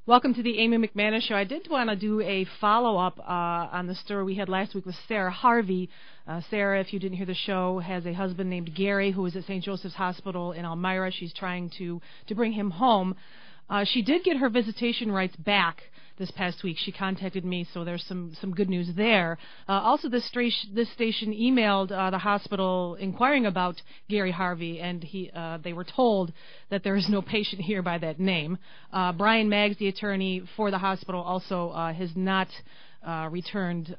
Welcome to the Amy McManus Show. I did want to do a follow-up on the story we had last week with Sarah Harvey. Sarah, if you didn't hear the show, has a husband named Gary who is at St. Joseph's Hospital in Elmira. She's trying to bring him home. She did get her visitation rights back this past week. She contacted me, so there's some good news there. Also, this station emailed the hospital inquiring about Gary Harvey, and they were told that there is no patient here by that name. Brian Maggs, the attorney for the hospital, also has not returned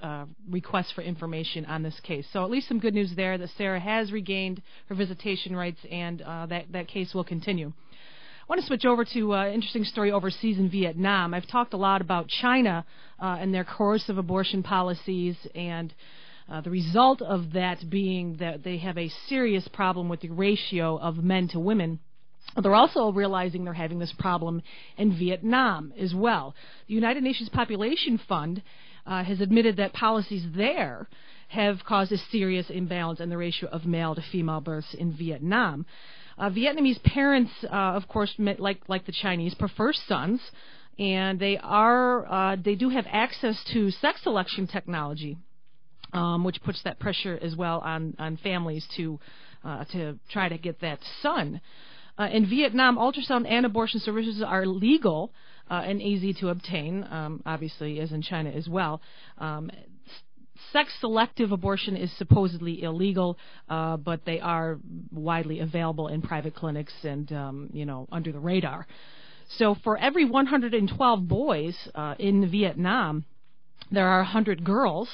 requests for information on this case. So at least some good news there that Sarah has regained her visitation rights, and that case will continue. I want to switch over to an interesting story overseas in Vietnam. I've talked a lot about China and their coercive abortion policies, and the result of that being that they have a serious problem with the ratio of men to women. They're also realizing they're having this problem in Vietnam as well. The United Nations Population Fund has admitted that policies there have caused a serious imbalance in the ratio of male to female births in Vietnam. Vietnamese parents, of course, like the Chinese, prefer sons, and they do have access to sex selection technology, which puts that pressure as well on families to try to get that son. In Vietnam, ultrasound and abortion services are legal and easy to obtain, obviously, as in China as well. Sex-selective abortion is supposedly illegal, but they are widely available in private clinics and, under the radar. So for every 112 boys in Vietnam, there are 100 girls.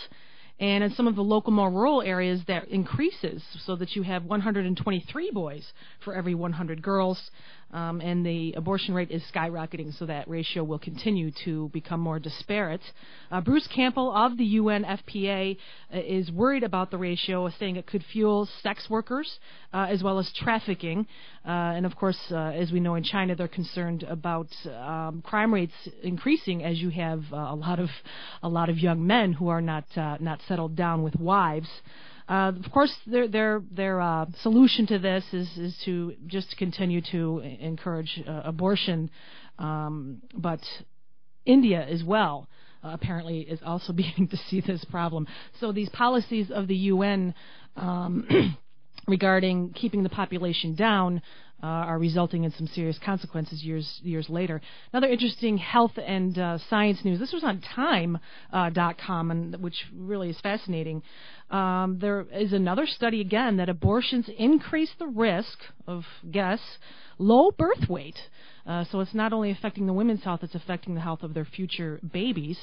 And in some of the local, more rural areas, that increases so that you have 123 boys for every 100 girls. And the abortion rate is skyrocketing, so that ratio will continue to become more disparate. Bruce Campbell of the UNFPA is worried about the ratio, saying it could fuel sex workers as well as trafficking. And of course, as we know in China, they're concerned about crime rates increasing as you have a lot of young men who are not settled down with wives. Of course, their solution to this is to just continue to encourage abortion, but India as well apparently is also beginning to see this problem. So these policies of the UN regarding keeping the population down are resulting in some serious consequences years later. Another interesting health and science news. This was on Time.com, which really is fascinating. There is another study again that abortions increase the risk of, low birth weight. So it's not only affecting the women's health, it's affecting the health of their future babies.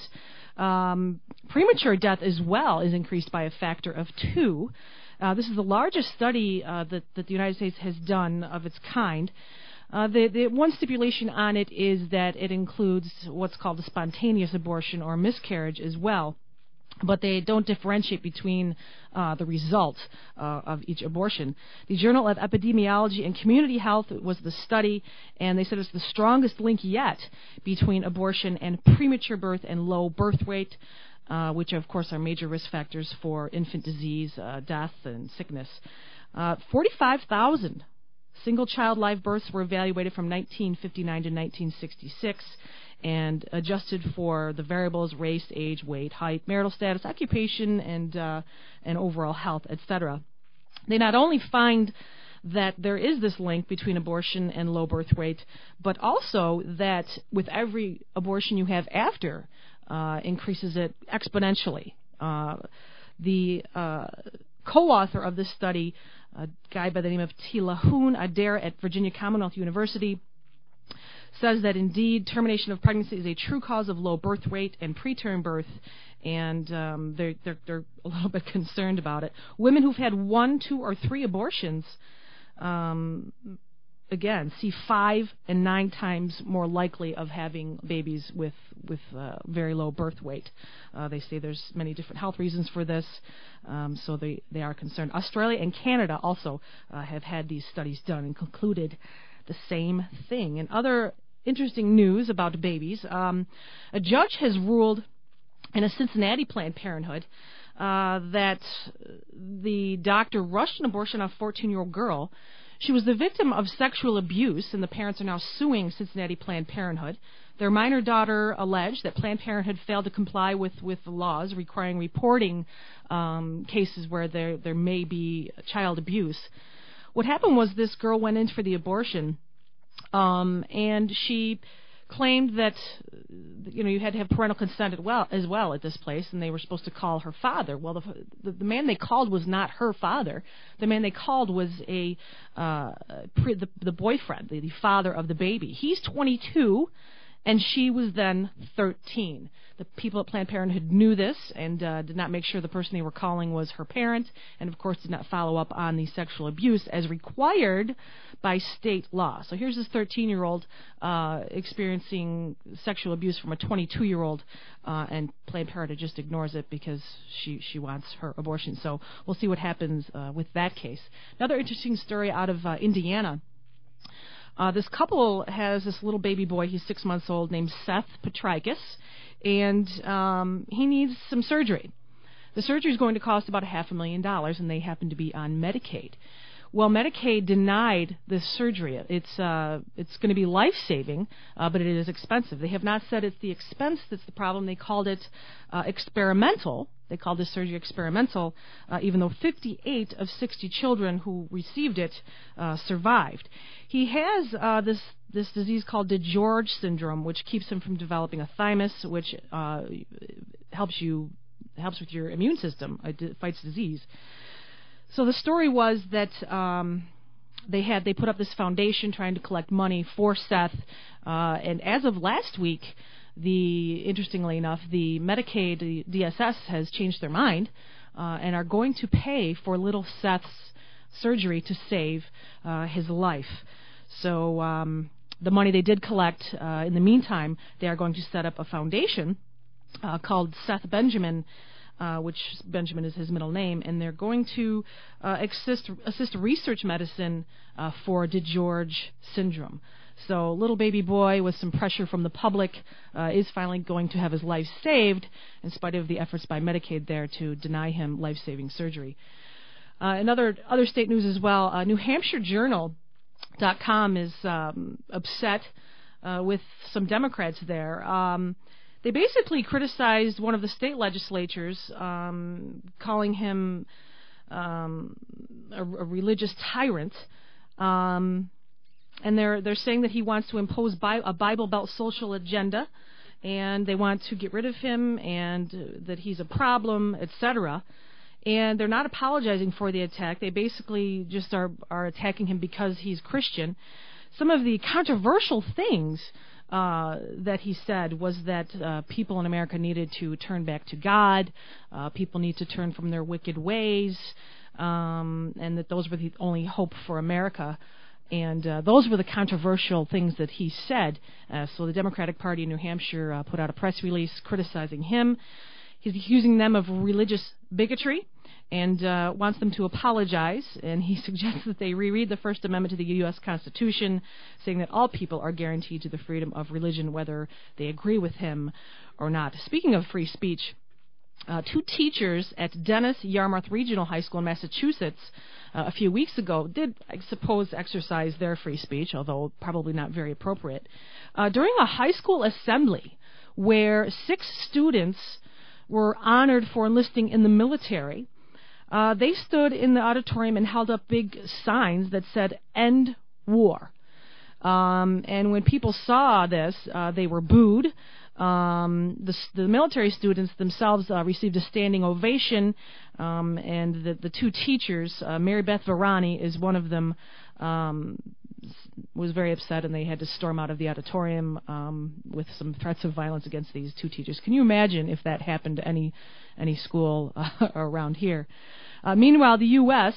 Premature death as well is increased by a factor of 2. This is the largest study that the United States has done of its kind. The one stipulation on it is that it includes what's called a spontaneous abortion or miscarriage as well, but they don't differentiate between the results of each abortion. The Journal of Epidemiology and Community Health was the study, and they said it's the strongest link yet between abortion and premature birth and low birth weight, which, of course, are major risk factors for infant disease, death, and sickness. 45,000 single-child live births were evaluated from 1959 to 1966 and adjusted for the variables race, age, weight, height, marital status, occupation, and overall health, etc. They not only find that there is this link between abortion and low birth weight, but also that with every abortion you have after, increases it exponentially. The co-author of this study, a guy by the name of Tilahun Adair at Virginia Commonwealth University, says that indeed termination of pregnancy is a true cause of low birth weight and preterm birth, and they're a little bit concerned about it. Women who've had 1, 2, or 3 abortions, again, see 5 and 9 times more likely of having babies with very low birth weight. They say there's many different health reasons for this, so they are concerned. Australia and Canada also have had these studies done and concluded the same thing. And other interesting news about babies, a judge has ruled in a Cincinnati Planned Parenthood that the doctor rushed an abortion on a 14-year-old girl. She was the victim of sexual abuse, and the parents are now suing Cincinnati Planned Parenthood. Their minor daughter alleged that Planned Parenthood failed to comply with the laws requiring reporting cases where there may be child abuse. What happened was this girl went in for the abortion, and she claimed that you had to have parental consent as well at this place, and they were supposed to call her father. Well, the man they called was not her father. The man they called was the boyfriend, the father of the baby. He's 22, and she was then 13. The people at Planned Parenthood knew this and did not make sure the person they were calling was her parent, and of course did not follow up on the sexual abuse as required by state law. So here's this 13-year-old experiencing sexual abuse from a 22-year-old, and Planned Parenthood just ignores it because she wants her abortion. So we'll see what happens with that case. Another interesting story out of Indiana. This couple has this little baby boy, he's 6 months old, named Seth Petrikis, and he needs some surgery. The surgery is going to cost about $500,000, and they happen to be on Medicaid. Well, Medicaid denied this surgery. It's going to be life-saving, but it is expensive. They have not said it's the expense that's the problem. They called it experimental. They called this surgery experimental, even though 58 of 60 children who received it survived. He has this disease called DeGeorge syndrome, which keeps him from developing a thymus, which helps with your immune system. It fights disease. So the story was that they put up this foundation trying to collect money for Seth, and as of last week, interestingly enough, the Medicaid, the DSS, has changed their mind and are going to pay for little Seth's surgery to save his life. So the money they did collect, in the meantime, they are going to set up a foundation called Seth Benjamin, which Benjamin is his middle name, and they're going to assist research medicine for DeGeorge syndrome. So little baby boy with some pressure from the public is finally going to have his life saved in spite of the efforts by Medicaid there to deny him life-saving surgery. Other state news as well, New Hampshire Journal.com is upset with some Democrats there. They basically criticized one of the state legislatures, calling him a religious tyrant, and they're saying that he wants to impose a Bible Belt social agenda, and they want to get rid of him, and that he's a problem, etc. And they're not apologizing for the attack. They basically just are attacking him because he's Christian. Some of the controversial things that he said was that people in America needed to turn back to God, people need to turn from their wicked ways, and that those were the only hope for America. And those were the controversial things that he said. So the Democratic Party in New Hampshire put out a press release criticizing him. He's accusing them of religious bigotry and wants them to apologize, and he suggests that they reread the First Amendment to the U.S. Constitution, saying that all people are guaranteed to the freedom of religion, whether they agree with him or not. Speaking of free speech, 2 teachers at Dennis Yarmouth Regional High School in Massachusetts a few weeks ago did, I suppose, exercise their free speech, although probably not very appropriate, during a high school assembly where 6 students were honored for enlisting in the military. they stood in the auditorium and held up big signs that said, "End war." And when people saw this, they were booed. The military students themselves received a standing ovation, and the two teachers, Mary Beth Varani is one of them, was very upset, and they had to storm out of the auditorium with some threats of violence against these two teachers. Can you imagine if that happened to any school around here? Meanwhile, the U.S.,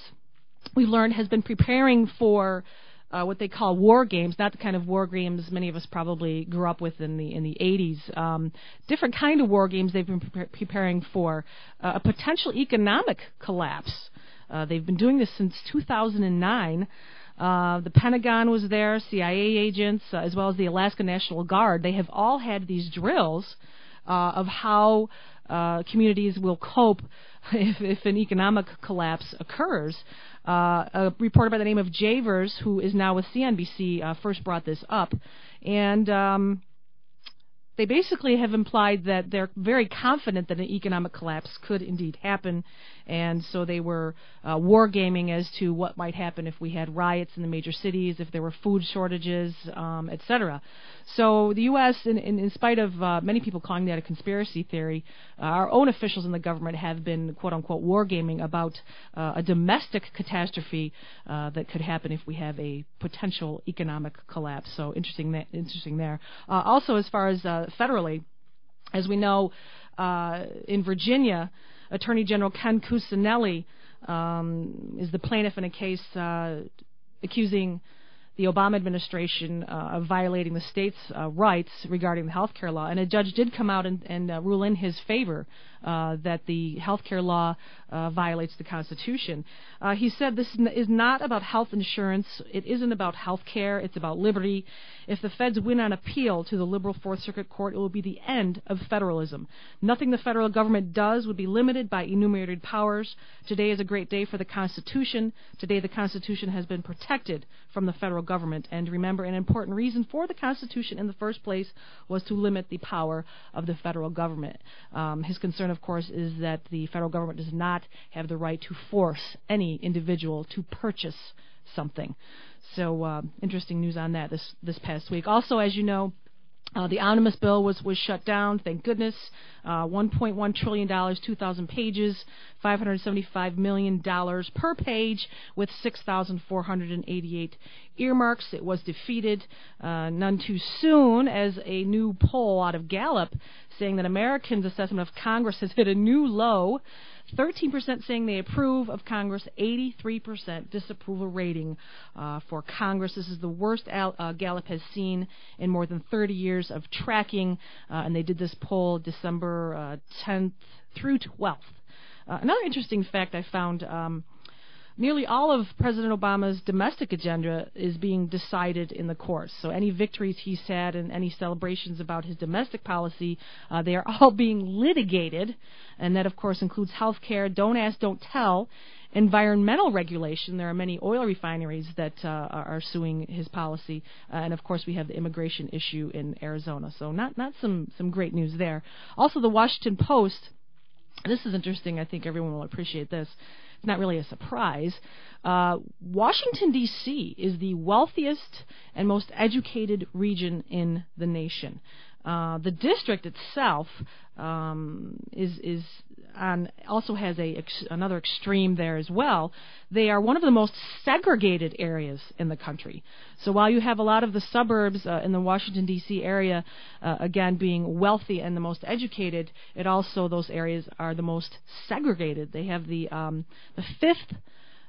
we've learned, has been preparing for what they call war games, not the kind of war games many of us probably grew up with in the 80s. Different kind of war games they've been preparing for a potential economic collapse. They've been doing this since 2009. The Pentagon was there, CIA agents, as well as the Alaska National Guard. They have all had these drills of how communities will cope if an economic collapse occurs. A reporter by the name of Javers, who is now with CNBC, first brought this up, and they basically have implied that they're very confident that an economic collapse could indeed happen, and so they were wargaming as to what might happen if we had riots in the major cities, if there were food shortages, etc. So the U.S., in spite of many people calling that a conspiracy theory, our own officials in the government have been, quote-unquote, wargaming about a domestic catastrophe that could happen if we have a potential economic collapse. So interesting there. Also, as far as federally, as we know, in Virginia, Attorney General Ken Cuccinelli is the plaintiff in a case accusing the Obama administration of violating the state's rights regarding the health care law. And a judge did come out and rule in his favor that the health care law violates the Constitution. He said this is not about health insurance. It isn't about health care. It's about liberty. If the feds win on appeal to the liberal Fourth Circuit Court, it will be the end of federalism. Nothing the federal government does would be limited by enumerated powers. Today is a great day for the Constitution. Today the Constitution has been protected from the federal government. And remember, an important reason for the Constitution in the first place was to limit the power of the federal government. His concern, of course, is that the federal government does not have the right to force any individual to purchase something. So interesting news on that this past week. Also, as you know, the omnibus bill was shut down, thank goodness. $1.1 trillion, 2,000 pages, $575 million per page with 6,488 earmarks. It was defeated none too soon, as a new poll out of Gallup saying that Americans' assessment of Congress has hit a new low. 13% saying they approve of Congress, 83% disapproval rating for Congress. This is the worst Gallup has seen in more than 30 years of tracking, and they did this poll December 10th through 12th. Another interesting fact I found, nearly all of President Obama's domestic agenda is being decided in the courts. So any victories he's had and any celebrations about his domestic policy, they are all being litigated. And that, of course, includes health care, don't ask, don't tell, environmental regulation. There are many oil refineries that are suing his policy. And, of course, we have the immigration issue in Arizona. So not some great news there. Also, the Washington Post, this is interesting. I think everyone will appreciate this. It's not really a surprise. Washington, D.C. is the wealthiest and most educated region in the nation. The district itself is also has another extreme there as well. They are one of the most segregated areas in the country. So while you have a lot of the suburbs in the Washington, D.C. area, again, being wealthy and the most educated, it also, those areas are the most segregated. They have the fifth,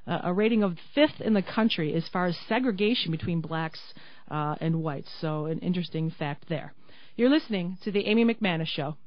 a rating of fifth in the country as far as segregation between blacks and whites. So an interesting fact there. You're listening to the Amy McManus Show.